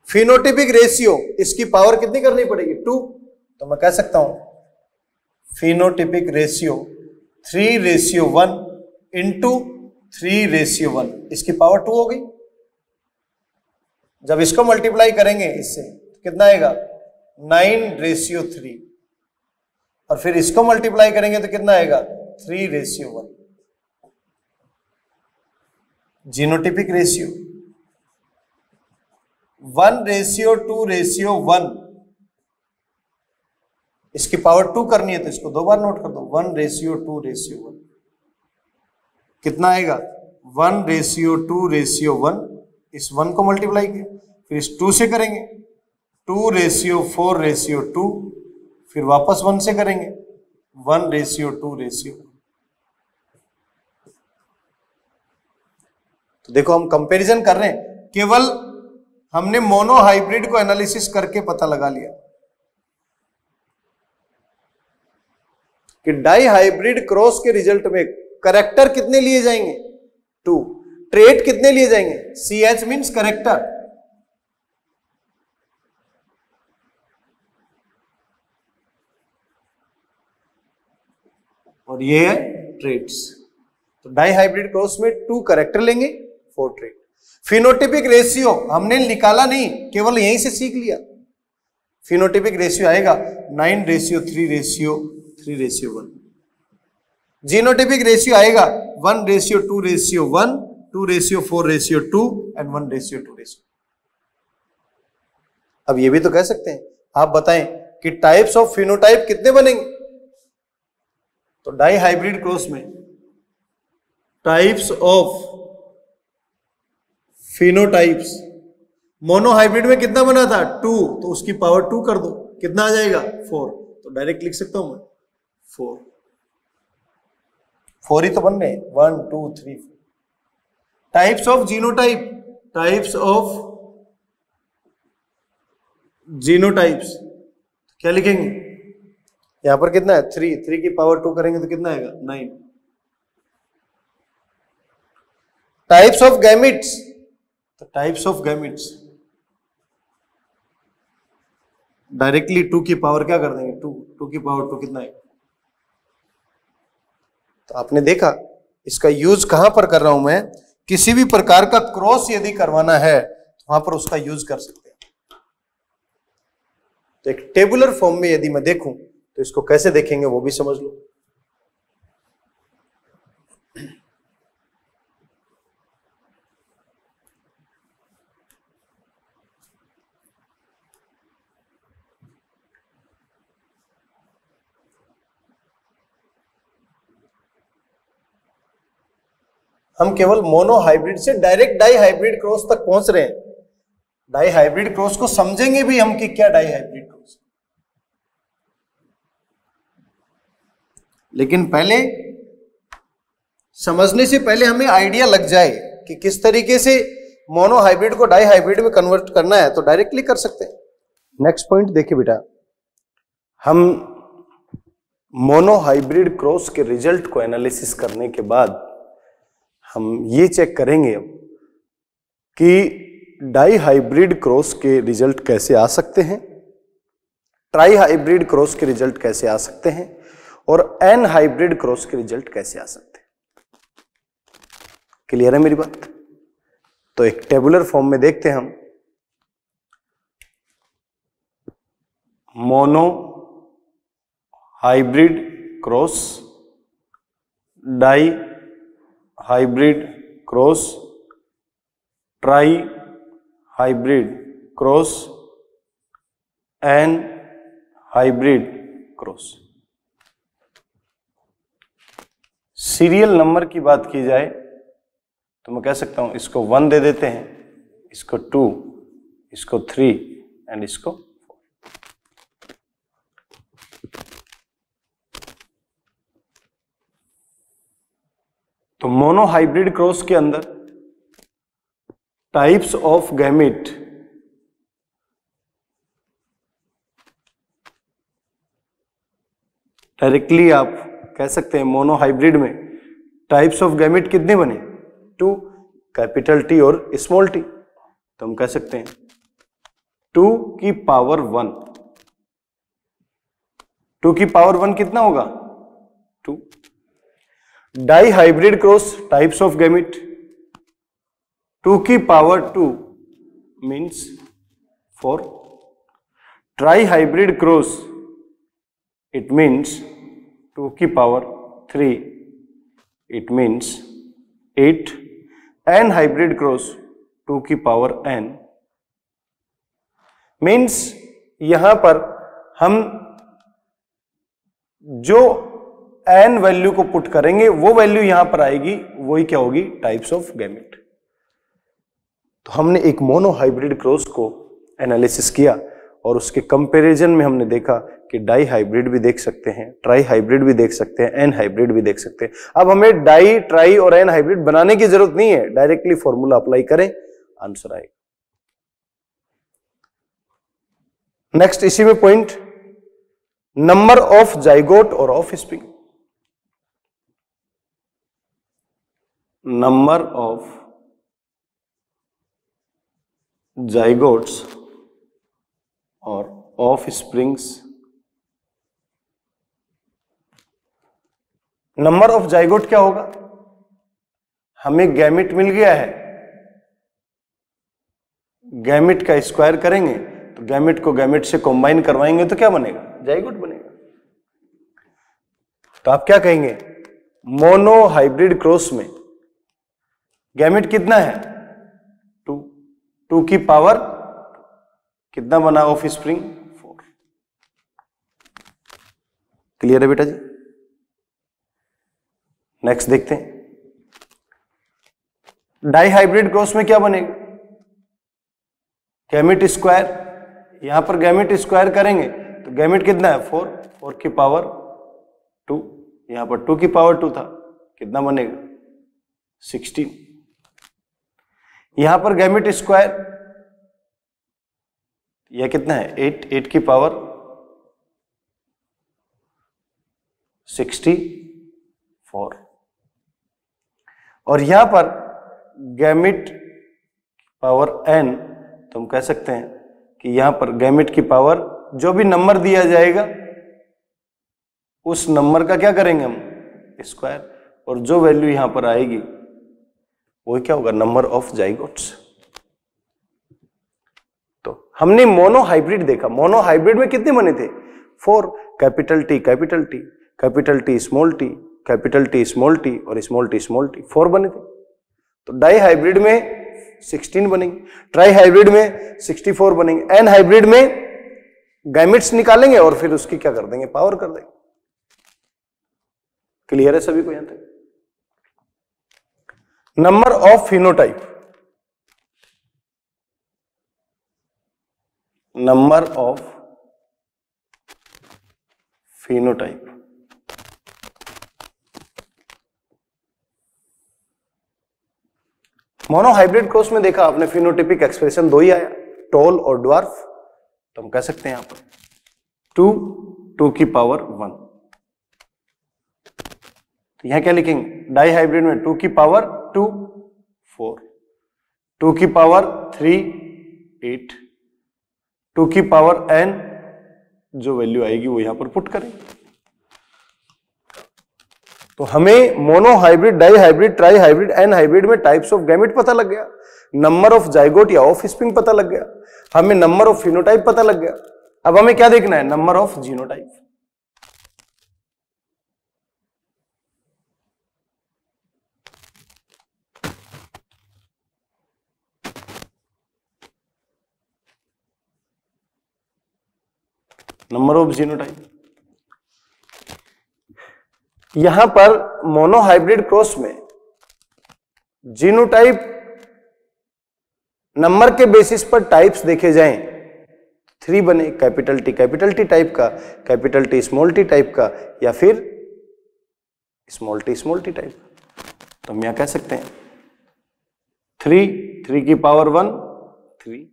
फिनोटिपिक रेशियो, इसकी पावर कितनी करनी पड़ेगी? 2। तो मैं कह सकता हूं फिनोटिपिक रेशियो 3:1 इंटू 3:1, इसकी पावर 2 हो गई। जब इसको मल्टीप्लाई करेंगे इससे तो कितना आएगा? 9:3। और फिर इसको मल्टीप्लाई करेंगे तो कितना आएगा? 3:1। जीनोटिपिक रेशियो 1:2:1, इसकी पावर 2 करनी है तो इसको 2 बार नोट कर दो। 1:2:1 कितना आएगा? 1:2:1। इस 1 को मल्टीप्लाई किया, फिर इस 2 से करेंगे 2:4:2, फिर वापस 1 से करेंगे 1:2:1। तो देखो हम कंपैरिजन कर रहे हैं, केवल हमने मोनो हाइब्रिड को एनालिसिस करके पता लगा लिया कि डाई हाइब्रिड क्रॉस के रिजल्ट में कैरेक्टर कितने लिए जाएंगे? 2। ट्रेट कितने लिए जाएंगे? CH means character. और ये है ट्रेट्स। तो डाई हाइब्रिड क्रॉस में 2 कैरेक्टर लेंगे, 4 ट्रेट। फिनोटिपिक रेशियो हमने निकाला नहीं, केवल यहीं से सीख लिया। फिनोटिपिक रेशियो आएगा 9:3:1। जीनोटिपिक रेशियो आएगा 1:2:1, 2:4:2 एंड 1:2:2। अब ये भी तो कह सकते हैं, आप बताएं कि टाइप्स ऑफ फिनोटाइप कितने बनेंगे? तो डाई हाइब्रिड क्रॉस में types of phenotypes, mono hybrid में कितना बना था? 2, तो उसकी पावर 2 कर दो, कितना आ जाएगा? 4। तो डायरेक्ट लिख सकता हूं मैं 4। 4 ही तो बन रहे, 1 2 3 4। Types of genotype, types of genotypes क्या लिखेंगे? यहां पर कितना है? 3 की पावर 2 करेंगे तो कितना आएगा? 9। टाइप्स ऑफ गैमिट्स, तो टाइप्स ऑफ गैमिट्स डायरेक्टली 2 की पावर क्या कर देंगे? 2 की पावर 2 कितना है? तो आपने देखा इसका यूज कहां पर कर रहा हूं मैं? किसी भी प्रकार का क्रॉस यदि करवाना है तो वहां पर उसका यूज कर सकते हैं। तो एक टेबुलर फॉर्म में यदि मैं देखूं तो इसको कैसे देखेंगे वो भी समझ लो। हम केवल मोनो हाइब्रिड से डायरेक्ट डाई हाइब्रिड क्रॉस तक पहुंच रहे हैं। डाई हाइब्रिड क्रॉस को समझेंगे भी हम कि क्या डाई हाइब्रिड क्रॉस, लेकिन पहले समझने से पहले हमें आइडिया लग जाए कि किस तरीके से मोनो हाइब्रिड को डाई हाइब्रिड में कन्वर्ट करना है, तो डायरेक्टली कर सकते हैं। नेक्स्ट पॉइंट देखिए बेटा, हम मोनो हाइब्रिड क्रॉस के रिजल्ट को एनालिसिस करने के बाद हम ये चेक करेंगे कि डाई हाइब्रिड क्रॉस के रिजल्ट कैसे आ सकते हैं, ट्राई हाइब्रिड क्रॉस के रिजल्ट कैसे आ सकते हैं, और एन हाइब्रिड क्रॉस के रिजल्ट कैसे आ सकते हैं। क्लियर है मेरी बात? तो एक टेबुलर फॉर्म में देखते हैं हम। Monohybrid cross, dihybrid cross, trihybrid cross, N hybrid cross. Serial number की बात की जाए तो मैं कह सकता हूं इसको 1 दे देते हैं, इसको 2, इसको 3 एंड इसको 4। तो मोनो हाइब्रिड क्रॉस के अंदर टाइप्स ऑफ गैमेट डायरेक्टली आप कह सकते हैं मोनो हाइब्रिड में टाइप्स ऑफ गैमेट कितने बने? 2, कैपिटल टी और स्मॉल टी। तो हम कह सकते हैं 2 की पावर 1। 2 की पावर 1 कितना होगा? 2। Dihybrid cross types of gamete, 2 की power 2 means 4। Trihybrid cross it means 2 की power 3 it means 8। N hybrid cross 2 की पावर n मीन्स यहां पर हम जो n वैल्यू को पुट करेंगे वो वैल्यू यहां पर आएगी, वही क्या होगी? Types of gamete. तो हमने एक मोनो हाइब्रिड क्रॉस को एनालिसिस किया और उसके कंपैरिजन में हमने देखा कि डाई हाइब्रिड भी देख सकते हैं, ट्राई हाइब्रिड भी देख सकते हैं, एन हाइब्रिड भी देख सकते हैं। अब हमें डाई, ट्राई और एन हाइब्रिड बनाने की जरूरत नहीं है, डायरेक्टली फॉर्मूला अप्लाई करें, आंसर आएगा। नेक्स्ट इसी में पॉइंट, नंबर ऑफ जाइगोट और offspring. Number of zygotes और offspring. Number of zygote क्या होगा? हमें गैमेट मिल गया है, गैमेट का स्क्वायर करेंगे तो गैमेट को गैमेट से कंबाइन करवाएंगे तो क्या बनेगा? जाइगोट बनेगा। तो आप क्या कहेंगे? मोनो हाइब्रिड क्रॉस में गैमेट कितना है? 2। 2 की पावर कितना बना ऑफ स्प्रिंग? 4। क्लियर है बेटा जी? नेक्स्ट देखते हैं, डाई हाइब्रिड क्रॉस में क्या बनेगा? गैमेट स्क्वायर, यहां पर गैमेट स्क्वायर करेंगे तो गैमेट कितना है? 4। 4 की पावर 2, यहां पर 2 की पावर 2 था, कितना बनेगा? 16। यहां पर गैमेट स्क्वायर, यह कितना है? 8। 8 की पावर 64। और यहां पर गैमेट पावर n, तो हम कह सकते हैं कि यहां पर गैमेट की पावर, जो भी नंबर दिया जाएगा उस नंबर का क्या करेंगे हम? स्क्वायर, और जो वैल्यू यहां पर आएगी वो क्या होगा? Number of zygotes. तो हमने मोनो हाइब्रिड देखा, मोनो हाइब्रिड में कितने बने थे? 4। Capital T capital T, capital T small T, capital T small T और स्मॉल टी 4 बने थे। तो डाई हाइब्रिड में 16 बनेंगे, ट्राई हाइब्रिड में 64 बनेंगे, एन हाइब्रिड में गैमेट्स निकालेंगे और फिर उसकी क्या कर देंगे? पावर कर देंगे। क्लियर है सभी को यहां तक? Number of phenotype, number of phenotype. Monohybrid cross में देखा आपने फिनोटिपिक एक्सप्रेशन दो ही आया, टॉल और ड्वार्फ। तो हम कह सकते हैं यहां पर 2 की पावर 1। तो यहां क्या लिखेंगे, डाई हाइब्रिड में 2 की पावर 2 4, 2 की पावर 3 8, 2 की पावर n, जो वैल्यू आएगी वो यहां पर पुट करेंगे। तो हमें monohybrid, dihybrid, trihybrid, N hybrid में टाइप्स ऑफ गैमेट पता लग गया, नंबर ऑफ जाइगोट या ऑफ स्प्रिंग पता लग गया, हमें नंबर ऑफ फिनोटाइप पता लग गया। अब हमें क्या देखना है, number of genotype. Number of genotype. यहां पर मोनोहाइब्रिड क्रॉस में जीनोटाइप नंबर के बेसिस पर टाइप्स देखे जाएं, 3 बने, कैपिटल टी टाइप का, capital T small T type का, या फिर स्मॉल टी टाइप। तो हम यहां कह सकते हैं 3 की पावर 1 3,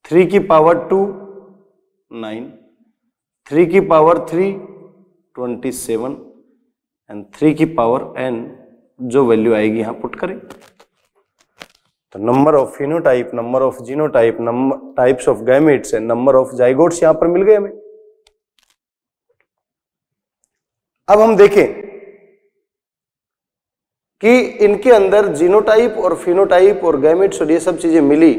3 की पावर 2 9, 3 की पावर 3 27 एंड 3 की पावर n, जो वैल्यू आएगी यहां पुट करें। तो number of phenotype, number of genotype, number types of gametes and number of zygotes यहां पर मिल गए हमें। अब हम देखें कि इनके अंदर जीनोटाइप और फिनोटाइप और गैमेट्स और ये सब चीजें मिली,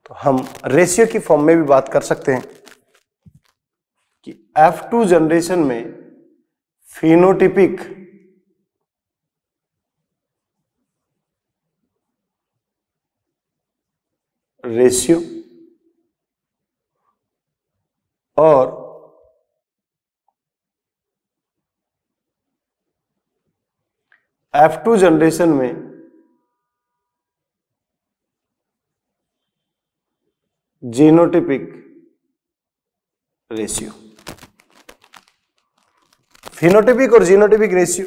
तो हम रेशियो की फॉर्म में भी बात कर सकते हैं कि F2 जनरेशन में फिनोटिपिक रेशियो और F2 जनरेशन में जीनोटिपिक रेशियो। फिनोटिपिक और जीनोटिपिक रेशियो,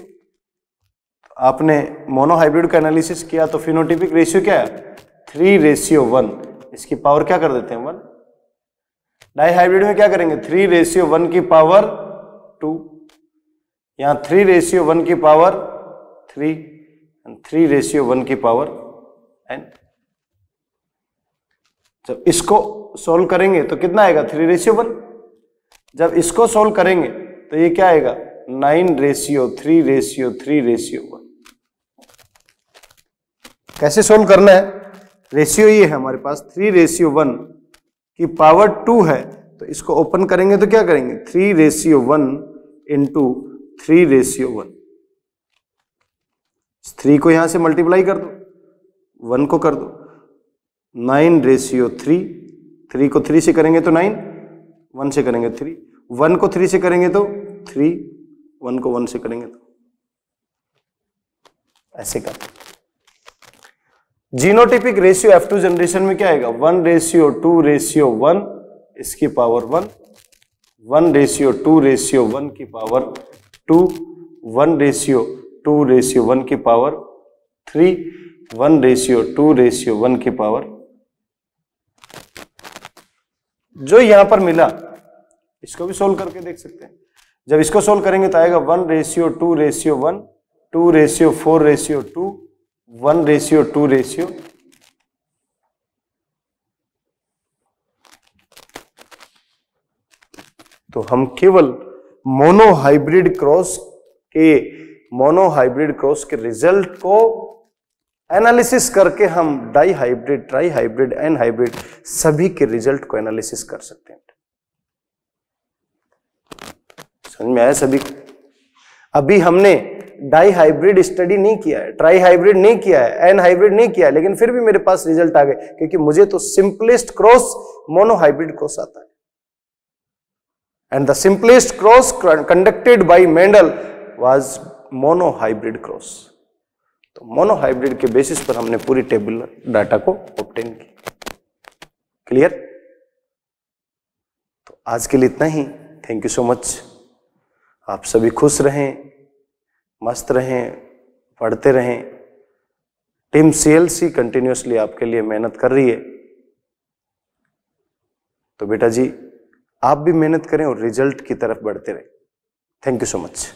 आपने मोनोहाइब्रिड का एनालिसिस किया तो फिनोटिपिक रेशियो क्या है, 3:1। इसकी पावर क्या कर देते हैं 1। डाई हाइब्रिड में क्या करेंगे, 3:1 की पावर 2, यहां 3:1 की पावर 3 एंड 3:1 की पावर n। जब इसको सोल्व करेंगे तो कितना आएगा, 3:1। जब इसको सोल्व करेंगे तो ये क्या आएगा, 9:3:3:1। कैसे सोल्व करना है, रेशियो ये है हमारे पास 3:1 की पावर 2 है, तो इसको ओपन करेंगे तो क्या करेंगे, 3:1 इंटू 3:1। 3 को यहां से मल्टीप्लाई कर दो, 1 को कर दो, 9:3, 3 को 3 से करेंगे तो 9, 1 से करेंगे 3, 1 को 3 से करेंगे तो 3, 1 को 1 से करेंगे तो ऐसे कर। जीनोटिपिक रेशियो F2 जनरेशन में क्या आएगा, 1:2:1 इसकी पावर 1, 1:2:1 की पावर 2, 1:2:1 की पावर 3, 1:2:1 की पावर। जो यहां पर मिला इसको भी सोल्व करके देख सकते हैं। जब इसको सोल्व करेंगे तो आएगा 1:2:1, 2:4:2, 1:2। तो हम केवल मोनोहाइब्रिड क्रॉस के रिजल्ट को एनालिसिस करके हम dihybrid, trihybrid, N hybrid सभी के रिजल्ट को एनालिसिस कर सकते हैं। समझ में आया सभी को? अभी हमने डाई हाइब्रिड स्टडी नहीं किया है, ट्राई हाइब्रिड नहीं किया है, एन हाइब्रिड नहीं किया है, लेकिन फिर भी मेरे पास रिजल्ट आ गए क्योंकि मुझे तो सिंपलेस्ट क्रॉस मोनोहाइब्रिड क्रॉस आता है। And the simplest cross conducted by Mendel was monohybrid cross. तो मोनो हाइब्रिड के बेसिस पर हमने पूरी टेबुलर डाटा को ऑब्टेन की। क्लियर? तो आज के लिए इतना ही। Thank you so much. आप सभी खुश रहें, मस्त रहें, पढ़ते रहें। टीम सीएलसी कंटिन्यूअसली आपके लिए मेहनत कर रही है। तो बेटा जी, आप भी मेहनत करें और रिजल्ट की तरफ बढ़ते रहें। Thank you so much.